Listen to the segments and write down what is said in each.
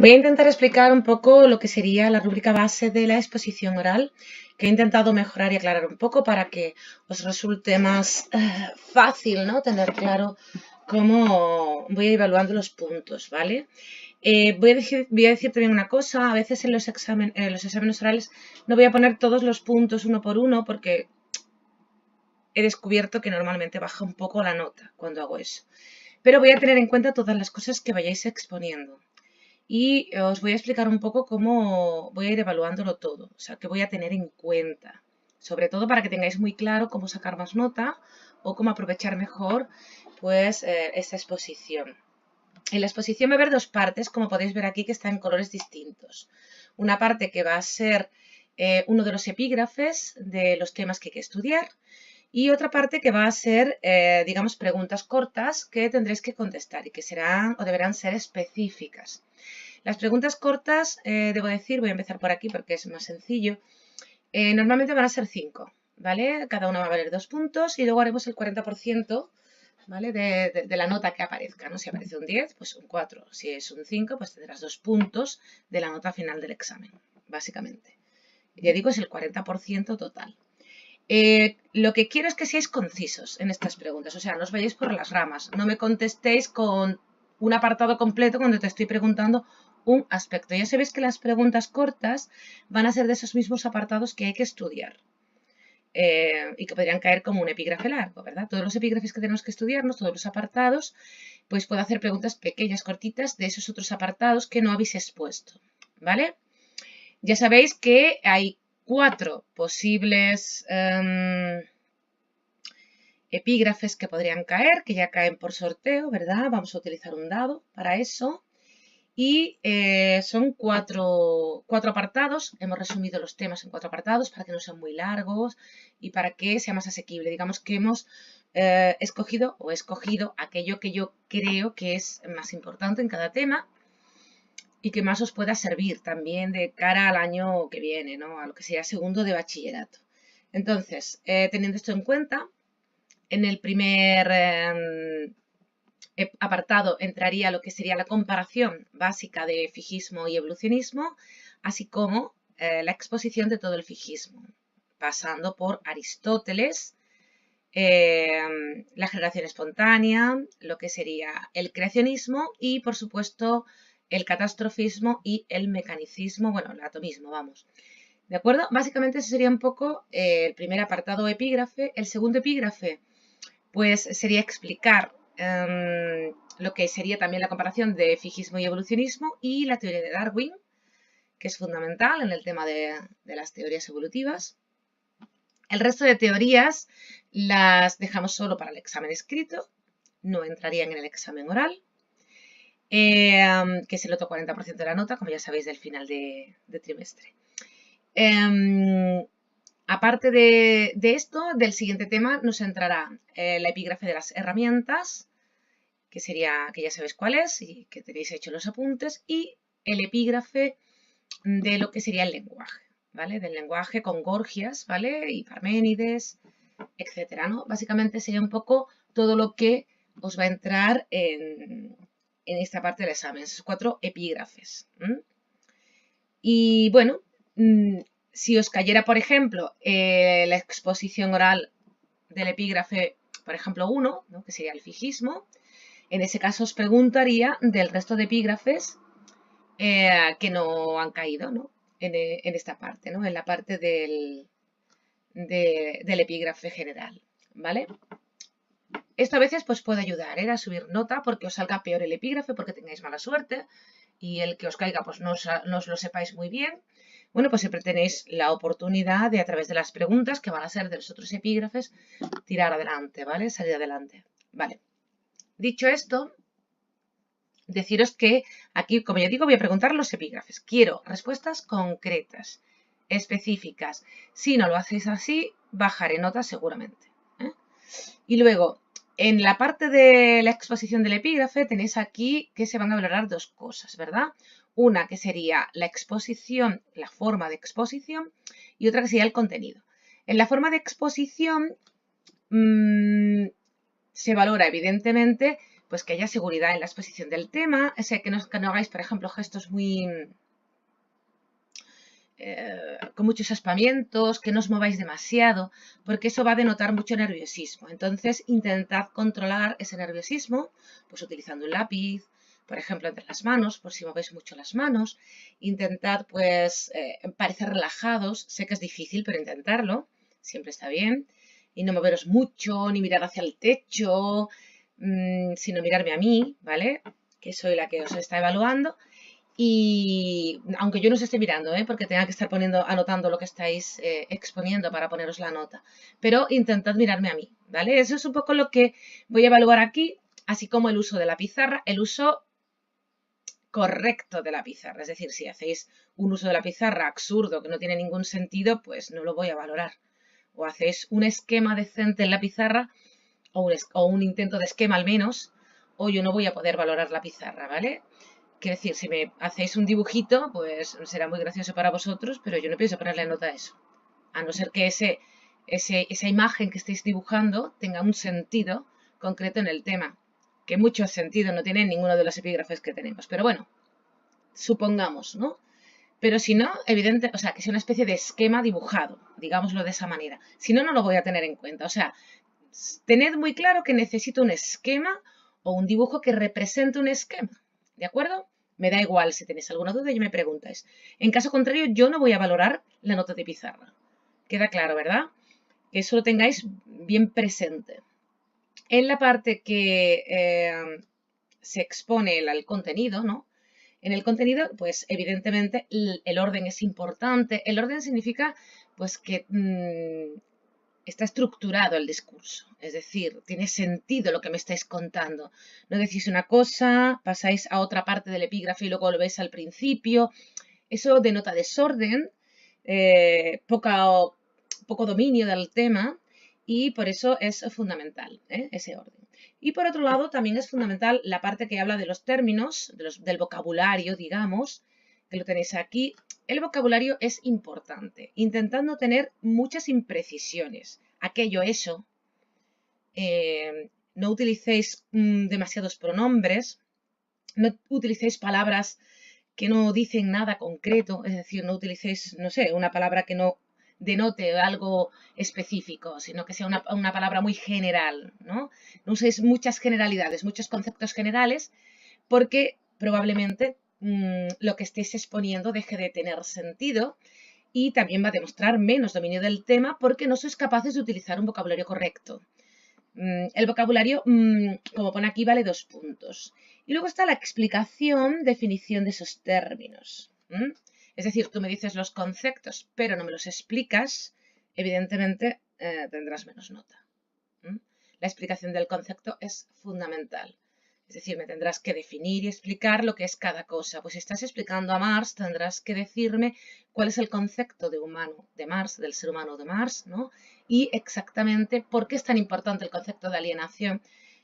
Voy a intentar explicar un poco lo que sería la rúbrica base de la exposición oral, que he intentado mejorar y aclarar un poco para que os resulte más fácil, ¿no? Tener claro cómo voy a ir evaluando los puntos, ¿vale? Voy a decir también una cosa, a veces en los exámenes orales no voy a poner todos los puntos uno por uno porque he descubierto que normalmente baja un poco la nota cuando hago eso. Pero voy a tener en cuenta todas las cosas que vayáis exponiendo. Y os voy a explicar un poco cómo voy a ir evaluándolo todo, o sea, qué voy a tener en cuenta, sobre todo para que tengáis muy claro cómo sacar más nota o cómo aprovechar mejor pues esta exposición. En la exposición va a haber dos partes, como podéis ver aquí, que están en colores distintos. Una parte que va a ser uno de los epígrafes de los temas que hay que estudiar y otra parte que va a ser, digamos, preguntas cortas que tendréis que contestar y que serán o deberán ser específicas. Las preguntas cortas, debo decir, voy a empezar por aquí porque es más sencillo, normalmente van a ser 5, ¿vale? Cada una va a valer 2 puntos y luego haremos el 40%, ¿vale? De la nota que aparezca, ¿no? Si aparece un 10, pues un 4. Si es un 5, pues tendrás 2 puntos de la nota final del examen, básicamente. Ya digo, es el 40% total. Lo que quiero es que seáis concisos en estas preguntas, o sea, no os vayáis por las ramas, no me contestéis con un apartado completo cuando te estoy preguntando un aspecto. Ya sabéis que las preguntas cortas van a ser de esos mismos apartados que hay que estudiar y que podrían caer como un epígrafe largo, ¿verdad? Todos los epígrafes que tenemos que estudiarnos, todos los apartados, pues puedo hacer preguntas pequeñas, cortitas de esos otros apartados que no habéis expuesto, ¿vale? Ya sabéis que hay 4 posibles epígrafes que podrían caer, que ya caen por sorteo, ¿verdad? Vamos a utilizar un dado para eso. Y son cuatro apartados. Hemos resumido los temas en 4 apartados para que no sean muy largos y para que sea más asequible. Digamos que hemos escogido aquello que yo creo que es más importante en cada tema y que más os pueda servir también de cara al año que viene, ¿no? A lo que sería segundo de bachillerato. Entonces, teniendo esto en cuenta, en el primer apartado entraría lo que sería la comparación básica de fijismo y evolucionismo, así como la exposición de todo el fijismo, pasando por Aristóteles, la generación espontánea, lo que sería el creacionismo y, por supuesto, el catastrofismo y el mecanicismo, bueno, el atomismo, vamos. ¿De acuerdo? Básicamente ese sería un poco el primer apartado epígrafe. El segundo epígrafe, pues sería explicar lo que sería también la comparación de fijismo y evolucionismo y la teoría de Darwin, que es fundamental en el tema de las teorías evolutivas. El resto de teorías las dejamos solo para el examen escrito, no entrarían en el examen oral, que es el otro 40% de la nota, como ya sabéis, del final de trimestre. Aparte de esto, del siguiente tema nos entrará la epígrafe de las herramientas, que ya sabéis cuál es y que tenéis hecho los apuntes, y el epígrafe de lo que sería el lenguaje, ¿vale? Del lenguaje con Gorgias, ¿vale? Y Parménides, etcétera, ¿no? Básicamente sería un poco todo lo que os va a entrar en esta parte del examen, esos 4 epígrafes. Y bueno, si os cayera, por ejemplo, la exposición oral del epígrafe, por ejemplo, 1, ¿no? Que sería el fijismo, en ese caso os preguntaría del resto de epígrafes que no han caído, ¿no? En esta parte, ¿no? En la parte del epígrafe general, ¿vale? Esto a veces pues, puede ayudar a subir nota porque os salga peor el epígrafe, porque tengáis mala suerte y el que os caiga pues no os lo sepáis muy bien. Bueno, pues siempre tenéis la oportunidad de, a través de las preguntas que van a ser de los otros epígrafes, tirar adelante, ¿vale? Salir adelante. Vale. Dicho esto, deciros que aquí, como ya digo, voy a preguntar los epígrafes. Quiero respuestas concretas, específicas. Si no lo hacéis así, bajaré notas seguramente. Y luego, en la parte de la exposición del epígrafe, tenéis aquí que se van a valorar 2 cosas, ¿verdad? Una que sería la exposición, la forma de exposición, y otra que sería el contenido. En la forma de exposición se valora, evidentemente, pues que haya seguridad en la exposición del tema, que no hagáis, por ejemplo, gestos muy con muchos aspamientos, que no os mováis demasiado, porque eso va a denotar mucho nerviosismo. Entonces, intentad controlar ese nerviosismo, pues utilizando un lápiz, por ejemplo, entre las manos, por si movéis mucho las manos. Intentad, pues, parecer relajados. Sé que es difícil, pero intentarlo. Siempre está bien. Y no moveros mucho, ni mirar hacia el techo, sino mirarme a mí, ¿vale? Que soy la que os está evaluando. Y aunque yo no os esté mirando, porque tenga que estar anotando lo que estáis exponiendo para poneros la nota, pero intentad mirarme a mí, ¿vale? Eso es un poco lo que voy a evaluar aquí, así como el uso de la pizarra, el uso correcto de la pizarra. Es decir, si hacéis un uso de la pizarra absurdo que no tiene ningún sentido, pues no lo voy a valorar. O hacéis un esquema decente en la pizarra, o un intento de esquema al menos, o yo no voy a poder valorar la pizarra, ¿vale? Quiero decir, si me hacéis un dibujito, pues será muy gracioso para vosotros, pero yo no pienso ponerle nota a eso. A no ser que esa imagen que estéis dibujando tenga un sentido concreto en el tema. Que mucho sentido no tiene ninguno de los epígrafes que tenemos. Pero bueno, supongamos, ¿no? Pero si no, evidente, o sea, que sea una especie de esquema dibujado, digámoslo de esa manera. Si no, no lo voy a tener en cuenta. O sea, tened muy claro que necesito un esquema o un dibujo que represente un esquema. ¿De acuerdo? Me da igual si tenéis alguna duda y me preguntáis. En caso contrario, yo no voy a valorar la nota de pizarra. Queda claro, ¿verdad? Que eso lo tengáis bien presente. En la parte que se expone el contenido, ¿no? En el contenido, pues evidentemente el orden es importante. El orden significa pues que está estructurado el discurso, es decir, tiene sentido lo que me estáis contando. No decís una cosa, pasáis a otra parte del epígrafe y luego volvéis al principio. Eso denota desorden, poco dominio del tema y por eso es fundamental ese orden. Y por otro lado, también es fundamental la parte que habla de los términos, del vocabulario, digamos, que lo tenéis aquí. El vocabulario es importante, intentando tener muchas imprecisiones. Eso, no utilicéis demasiados pronombres, no utilicéis palabras que no dicen nada concreto, es decir, no utilicéis, no sé, una palabra que no denote algo específico, sino que sea una palabra muy general, ¿no? No uséis muchas generalidades, muchos conceptos generales, porque probablemente lo que estéis exponiendo deje de tener sentido y también va a demostrar menos dominio del tema porque no sois capaces de utilizar un vocabulario correcto. El vocabulario, como pone aquí, vale 2 puntos. Y luego está la explicación, definición de esos términos. Es decir, tú me dices los conceptos, pero no me los explicas, evidentemente tendrás menos nota. La explicación del concepto es fundamental. Es decir, me tendrás que definir y explicar lo que es cada cosa. Pues si estás explicando a Marx, tendrás que decirme cuál es el concepto de humano de Marx, del ser humano de Marx, ¿no? Y exactamente por qué es tan importante el concepto de alienación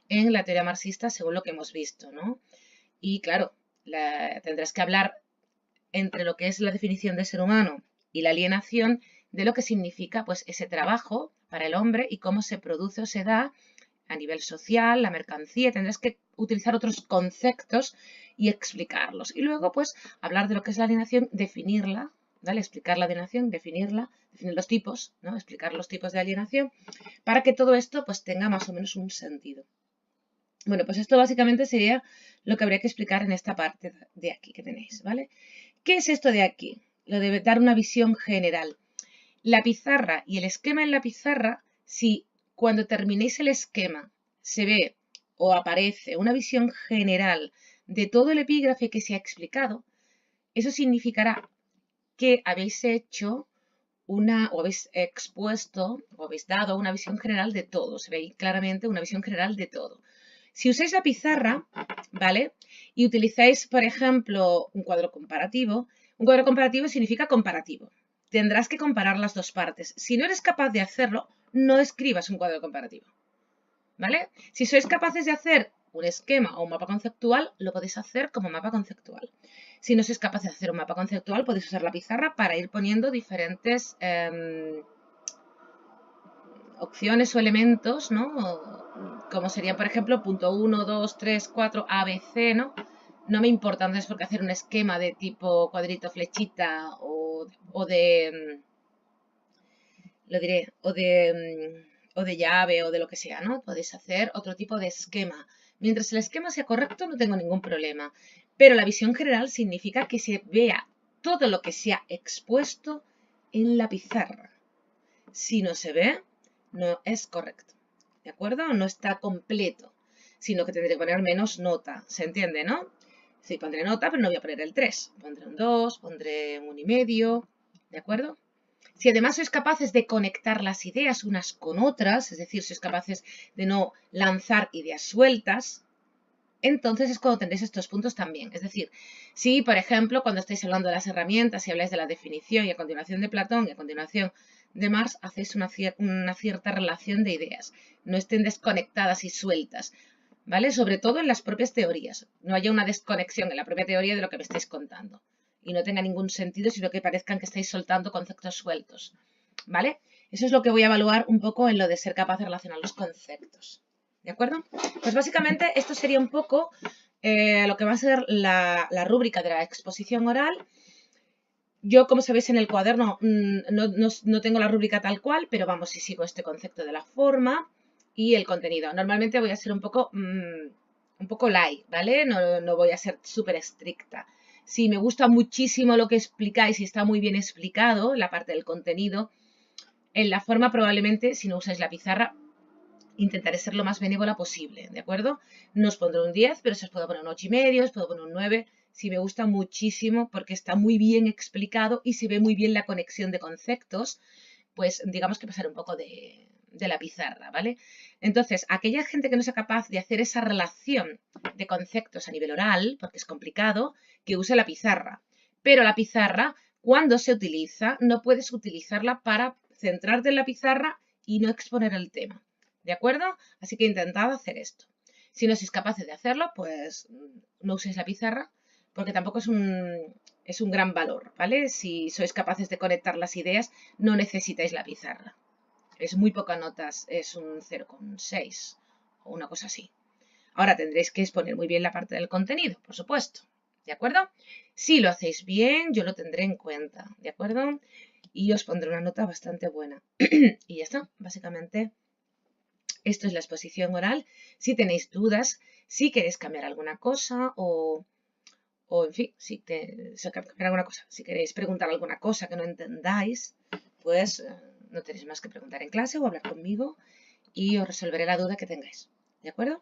en la teoría marxista, según lo que hemos visto, ¿no? Y claro, tendrás que hablar entre lo que es la definición de ser humano y la alienación de lo que significa pues ese trabajo para el hombre y cómo se produce o se da a nivel social, la mercancía, tendrás que utilizar otros conceptos y explicarlos. Y luego, pues, hablar de lo que es la alienación, definirla, ¿vale? Explicar la alienación, definir los tipos, ¿no? Explicar los tipos de alienación, para que todo esto, pues, tenga más o menos un sentido. Bueno, pues esto básicamente sería lo que habría que explicar en esta parte de aquí que tenéis, ¿vale? ¿Qué es esto de aquí? Lo de dar una visión general. La pizarra y el esquema en la pizarra, si cuando terminéis el esquema se ve o aparece una visión general de todo el epígrafe que se ha explicado, eso significará que habéis hecho o habéis expuesto o habéis dado una visión general de todo. Se ve claramente una visión general de todo. Si usáis la pizarra, ¿vale? Y utilizáis, por ejemplo, un cuadro comparativo significa comparativo. Tendrás que comparar las dos partes. Si no eres capaz de hacerlo, no escribas un cuadro comparativo, ¿vale? Si sois capaces de hacer un esquema o un mapa conceptual, lo podéis hacer como mapa conceptual. Si no sois capaces de hacer un mapa conceptual, podéis usar la pizarra para ir poniendo diferentes opciones o elementos, ¿no? como sería, por ejemplo, punto 1, 2, 3, 4, A, B, C, ¿no? No me importa entonces porque hacer un esquema de tipo cuadrito, flechita o de, lo diré, o de llave o de lo que sea, ¿no? Podéis hacer otro tipo de esquema. Mientras el esquema sea correcto, no tengo ningún problema. Pero la visión general significa que se vea todo lo que se ha expuesto en la pizarra. Si no se ve, no es correcto. ¿De acuerdo? No está completo, sino que tendré que poner menos nota. ¿Se entiende, no? Sí, pondré nota, pero no voy a poner el 3. Pondré un 2, pondré un 1,5. ¿De acuerdo? Si además sois capaces de conectar las ideas unas con otras, es decir, sois capaces de no lanzar ideas sueltas, entonces es cuando tendréis estos puntos también. Es decir, si, por ejemplo, cuando estáis hablando de las herramientas y habláis de la definición y a continuación de Platón y a continuación de Marx, hacéis una cierta relación de ideas. No estén desconectadas y sueltas, ¿vale? Sobre todo en las propias teorías. No haya una desconexión en la propia teoría de lo que me estáis contando. Y no tenga ningún sentido, sino que parezcan que estáis soltando conceptos sueltos, ¿vale? Eso es lo que voy a evaluar un poco en lo de ser capaz de relacionar los conceptos. ¿De acuerdo? Pues básicamente esto sería un poco lo que va a ser la rúbrica de la exposición oral. Yo, como sabéis en el cuaderno, no tengo la rúbrica tal cual, pero vamos, si sigo este concepto de la forma y el contenido. Normalmente voy a ser un poco light, ¿vale? No voy a ser súper estricta. Si me gusta muchísimo lo que explicáis y está muy bien explicado, la parte del contenido, en la forma probablemente, si no usáis la pizarra, intentaré ser lo más benévola posible, ¿de acuerdo? No os pondré un 10, pero si os puedo poner un 8,5, os puedo poner un 9, si me gusta muchísimo porque está muy bien explicado y se ve muy bien la conexión de conceptos, pues digamos que pasaré un poco de la pizarra, ¿vale? Entonces, aquella gente que no sea capaz de hacer esa relación de conceptos a nivel oral, porque es complicado, que use la pizarra. Pero la pizarra, cuando se utiliza, no puedes utilizarla para centrarte en la pizarra y no exponer el tema. ¿De acuerdo? Así que intentad hacer esto. Si no sois capaces de hacerlo, pues no uséis la pizarra, porque tampoco es un gran valor, ¿vale? Si sois capaces de conectar las ideas, no necesitáis la pizarra. Es muy pocas notas, es un 0,6 o una cosa así. Ahora tendréis que exponer muy bien la parte del contenido, por supuesto. ¿De acuerdo? Si lo hacéis bien, yo lo tendré en cuenta. ¿De acuerdo? Y os pondré una nota bastante buena. Y ya está, básicamente. Esto es la exposición oral. Si tenéis dudas, si queréis cambiar alguna cosa o en fin, cambiar alguna cosa, si queréis preguntar alguna cosa que no entendáis, pues no tenéis más que preguntar en clase o hablar conmigo y os resolveré la duda que tengáis. ¿De acuerdo?